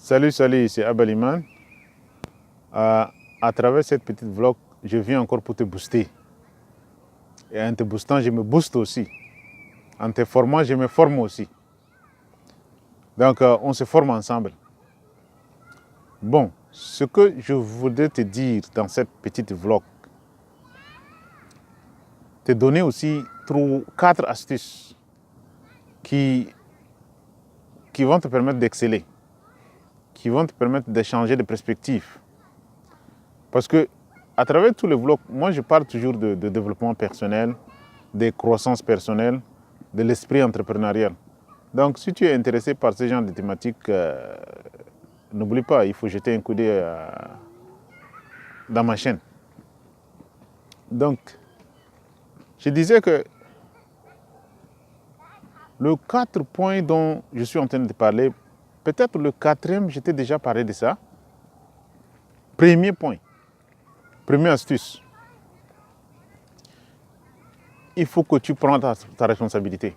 Salut, c'est Abaliman. À travers cette petite vlog, je viens encore pour te booster. Et en te boostant, je me booste aussi. En te formant, je me forme aussi. Donc, on se forme ensemble. Bon, ce que je voudrais te dire dans cette petite vlog, te donner aussi 4 astuces qui vont te permettre d'exceller, qui vont te permettre de changer de perspective. Parce que à travers tous les vlogs, moi je parle toujours de développement personnel, de croissance personnelle, de l'esprit entrepreneurial. Donc si tu es intéressé par ce genre de thématiques, n'oublie pas, il faut jeter un coup d'œil dans ma chaîne. Donc, je disais que le 4 points dont je suis en train de parler, peut-être le 4e, je t'ai déjà parlé de ça. Premier point, première astuce. Il faut que tu prennes ta responsabilité.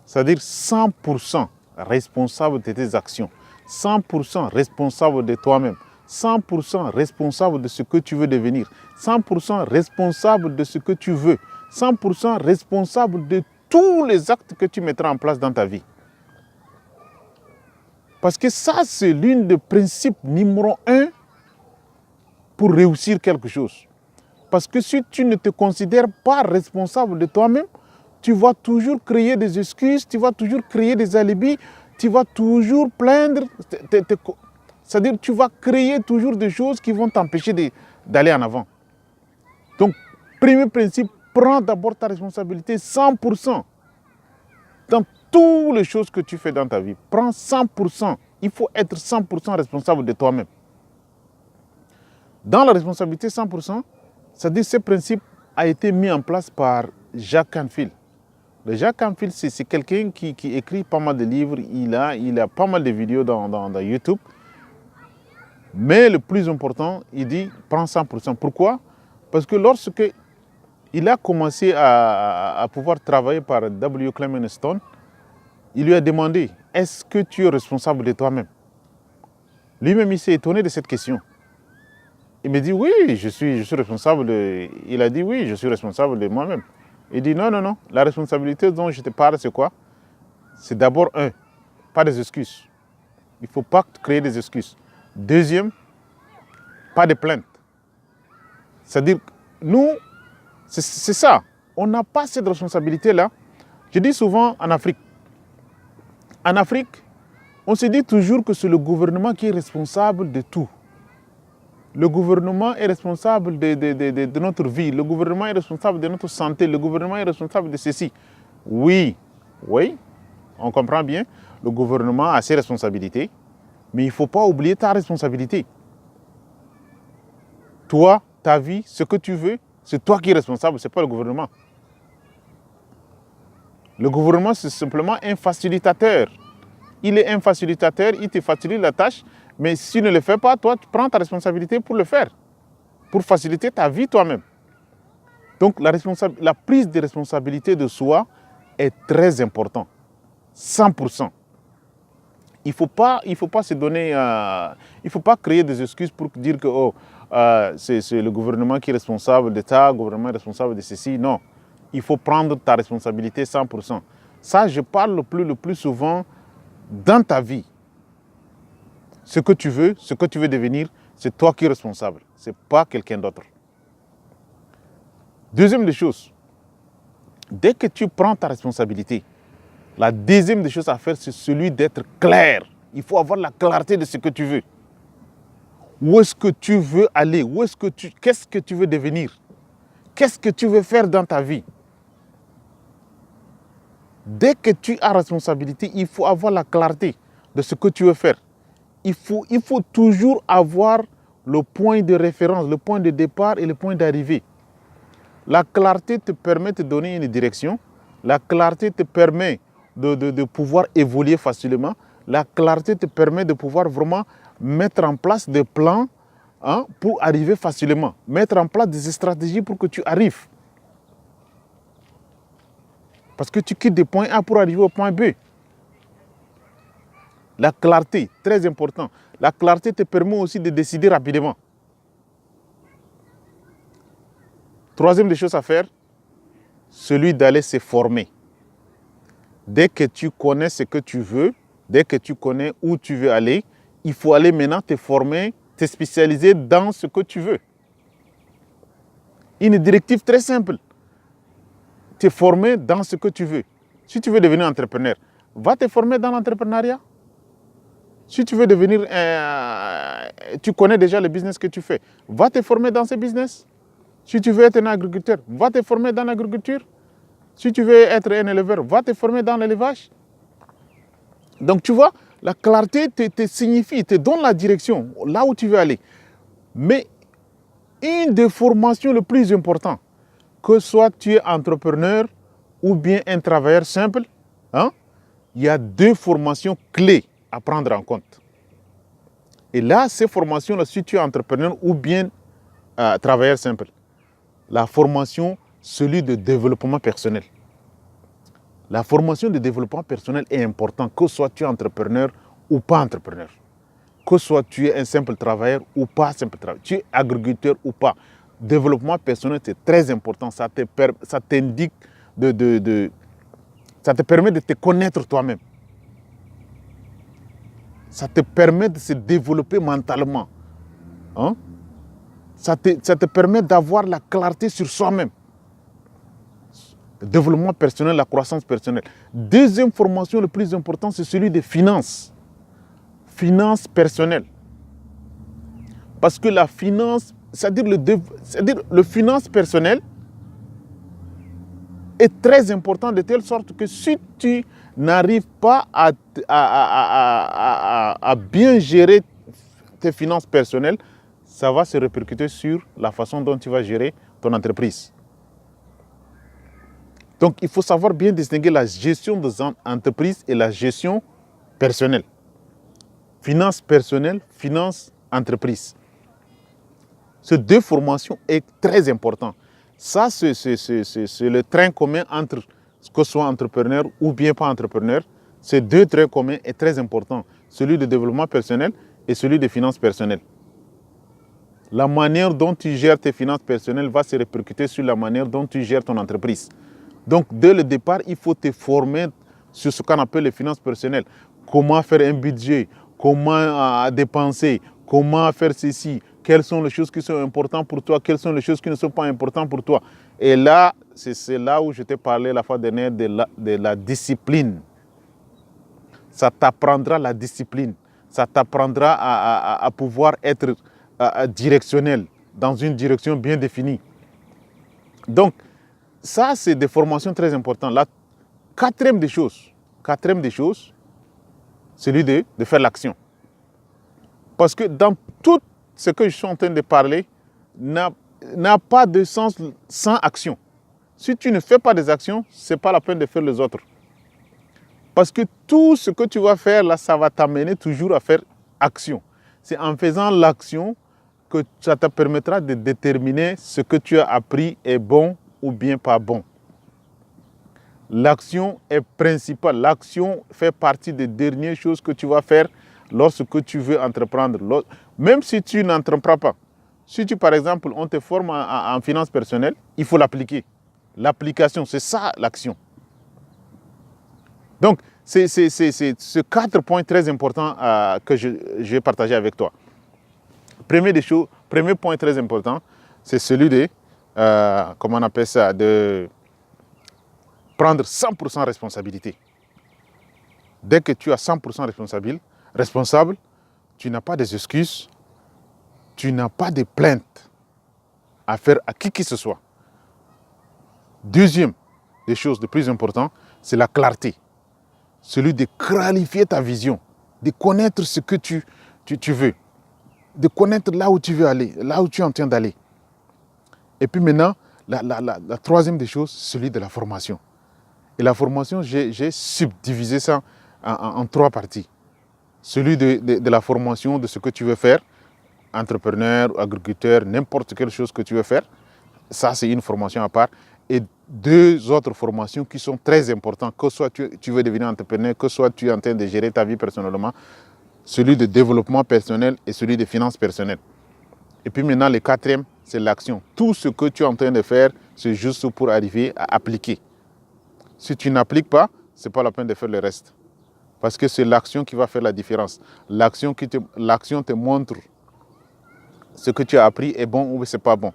C'est-à-dire 100% responsable de tes actions, 100% responsable de toi-même, 100% responsable de ce que tu veux devenir, 100% responsable de ce que tu veux, 100% responsable de tous les actes que tu mettras en place dans ta vie. Parce que ça, c'est l'un des principes numéro 1 pour réussir quelque chose. Parce que si tu ne te considères pas responsable de toi-même, tu vas toujours créer des excuses, tu vas toujours créer des alibis, tu vas toujours plaindre. C'est-à-dire que tu vas créer toujours des choses qui vont t'empêcher d'aller en avant. Donc, premier principe, prends d'abord ta responsabilité 100%. Dans toutes les choses que tu fais dans ta vie, prends 100%. Il faut être 100% responsable de toi-même. Dans la responsabilité 100%, c'est-à-dire ce principe a été mis en place par Jack Canfield. Le Jack Canfield, c'est quelqu'un qui écrit pas mal de livres, il a pas mal de vidéos dans YouTube. Mais le plus important, il dit prends 100%. Pourquoi? Parce que lorsque il a commencé à pouvoir travailler par W. Clement Stone, il lui a demandé, est-ce que tu es responsable de toi-même? Lui-même, il s'est étonné de cette question. Il me dit, oui, je suis responsable Il a dit, oui, je suis responsable de moi-même. Il dit, non. La responsabilité dont je te parle, c'est quoi? C'est d'abord pas des excuses. Il ne faut pas créer des excuses. Deuxième, pas de plainte. C'est-à-dire, nous, c'est ça. On n'a pas cette responsabilité-là. Je dis souvent en Afrique, on se dit toujours que c'est le gouvernement qui est responsable de tout. Le gouvernement est responsable de notre vie. Le gouvernement est responsable de notre santé. Le gouvernement est responsable de ceci. Oui, on comprend bien. Le gouvernement a ses responsabilités. Mais il ne faut pas oublier ta responsabilité. Toi, ta vie, ce que tu veux, c'est toi qui es responsable, ce n'est pas le gouvernement. Le gouvernement, c'est simplement un facilitateur. Il est un facilitateur, il te facilite la tâche, mais si tu ne le fais pas, toi, tu prends ta responsabilité pour le faire, pour faciliter ta vie toi-même. Donc, la prise de responsabilité de soi est très importante, 100%. Il ne faut pas se donner, il faut pas créer des excuses pour dire que c'est le gouvernement qui est responsable de ça, le gouvernement est responsable de ceci. Non, il faut prendre ta responsabilité 100%. Ça, je parle le plus souvent dans ta vie. Ce que tu veux devenir, c'est toi qui es responsable, ce n'est pas quelqu'un d'autre. Deuxième des choses, dès que tu prends ta responsabilité, la deuxième des choses à faire, c'est celui d'être clair. Il faut avoir la clarté de ce que tu veux. Où est-ce que tu veux aller? Qu'est-ce que tu veux devenir? Qu'est-ce que tu veux faire dans ta vie? Dès que tu as responsabilité, il faut avoir la clarté de ce que tu veux faire. Il faut toujours avoir le point de référence, le point de départ et le point d'arrivée. La clarté te permet de donner une direction. La clarté te permet de pouvoir évoluer facilement. La clarté te permet de pouvoir vraiment mettre en place des plans pour arriver facilement. Mettre en place des stratégies pour que tu arrives. Parce que tu quittes des points A pour arriver au point B. La clarté, très important. La clarté te permet aussi de décider rapidement. Troisième des choses à faire, celui d'aller se former. Dès que tu connais ce que tu veux, dès que tu connais où tu veux aller, il faut aller maintenant te former, te spécialiser dans ce que tu veux. Une directive très simple. Te former dans ce que tu veux. Si tu veux devenir entrepreneur, va te former dans l'entrepreneuriat. Si tu veux devenir, tu connais déjà le business que tu fais, va te former dans ce business. Si tu veux être un agriculteur, va te former dans l'agriculture. Si tu veux être un éleveur, va te former dans l'élevage. Donc tu vois, la clarté te signifie, te donne la direction, là où tu veux aller. Mais une des formations les plus importantes, que soit tu es entrepreneur ou bien un travailleur simple, hein, il y a deux formations clés à prendre en compte. Et là, ces formations-là, si tu es entrepreneur ou bien travailleur simple, la formation, celui de développement personnel. La formation de développement personnel est importante, que soit tu es entrepreneur ou pas entrepreneur. Que soit tu es un simple travailleur ou pas simple travailleur. Tu es agriculteur ou pas. Développement personnel, c'est très important. Ça t'indique ça te permet de te connaître toi-même. Ça te permet de se développer mentalement. Hein? Ça te permet d'avoir la clarté sur soi-même. Le développement personnel, la croissance personnelle. Deuxième formation, le plus important, c'est celui des finances. Finances personnelles. Parce que la finance, c'est-à-dire le finance personnel est très important de telle sorte que si tu n'arrives pas à bien gérer tes finances personnelles, ça va se répercuter sur la façon dont tu vas gérer ton entreprise. Donc, il faut savoir bien distinguer la gestion des entreprises et la gestion personnelle. Finance personnelle, finance entreprise. Ces deux formations sont très importantes. Ça, c'est le train commun entre que ce soit entrepreneur ou bien pas entrepreneur. Ces deux trains communs sont très importants. Celui de développement personnel et celui de finances personnelles. La manière dont tu gères tes finances personnelles va se répercuter sur la manière dont tu gères ton entreprise. Donc, dès le départ, il faut te former sur ce qu'on appelle les finances personnelles. Comment faire un budget, comment dépenser, comment faire ceci, quelles sont les choses qui sont importantes pour toi, quelles sont les choses qui ne sont pas importantes pour toi. Et là, c'est là où je t'ai parlé la fois dernière de la discipline. Ça t'apprendra la discipline. Ça t'apprendra à pouvoir être directionnel dans une direction bien définie. Donc, ça, c'est des formations très importantes. La quatrième des choses, celui de faire l'action. Parce que dans tout ce que je suis en train de parler, n'a pas de sens sans action. Si tu ne fais pas des actions, ce n'est pas la peine de faire les autres. Parce que tout ce que tu vas faire, là, ça va t'amener toujours à faire action. C'est en faisant l'action que ça te permettra de déterminer ce que tu as appris est bon ou bien pas bon. L'action est principale. L'action fait partie des dernières choses que tu vas faire lorsque tu veux entreprendre. Même si tu n'entreprends pas. Si tu, par exemple, on te forme en finance personnelle, il faut l'appliquer. L'application, c'est ça l'action. Donc, c'est ce 4 points très importants que je vais partager avec toi. Premier point très important, c'est celui de, comment on appelle ça, de prendre 100% responsabilité. Dès que tu as 100% responsable, tu n'as pas d'excuses, tu n'as pas de plaintes à faire à qui que ce soit. Deuxième des choses les plus importantes, c'est la clarté. Celui de clarifier ta vision, de connaître ce que tu veux, de connaître là où tu veux aller, là où tu es en train d'aller. Et puis maintenant, la troisième des choses, celui de la formation. Et la formation, j'ai subdivisé ça en 3 parties. Celui de la formation de ce que tu veux faire, entrepreneur, agriculteur, n'importe quelle chose que tu veux faire. Ça, c'est une formation à part. et 2 autres formations qui sont très importantes, que soit tu veux devenir entrepreneur, que soit tu es en train de gérer ta vie personnellement, celui de développement personnel et celui de finances personnelles. Et puis maintenant, le 4e, c'est l'action. Tout ce que tu es en train de faire, c'est juste pour arriver à appliquer. Si tu n'appliques pas, ce n'est pas la peine de faire le reste. Parce que c'est l'action qui va faire la différence. L'action te montre ce que tu as appris est bon ou ce n'est pas bon.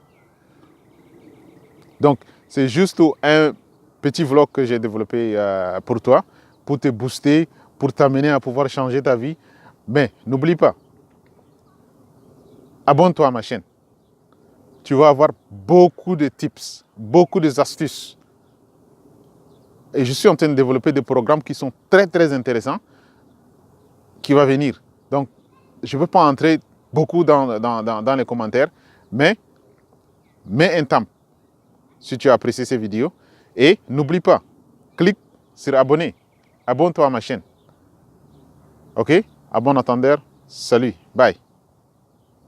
Donc, c'est juste un petit vlog que j'ai développé pour toi, pour te booster, pour t'amener à pouvoir changer ta vie. Mais n'oublie pas, abonne-toi à ma chaîne. Tu vas avoir beaucoup de tips, beaucoup d'astuces. Et je suis en train de développer des programmes qui sont très, très intéressants, qui vont venir. Donc, je ne peux pas entrer beaucoup dans les commentaires, mais mets un thumb si tu as apprécié ces vidéos. Et n'oublie pas, clique sur abonner. Abonne-toi à ma chaîne. OK? À bon entendeur, salut, bye.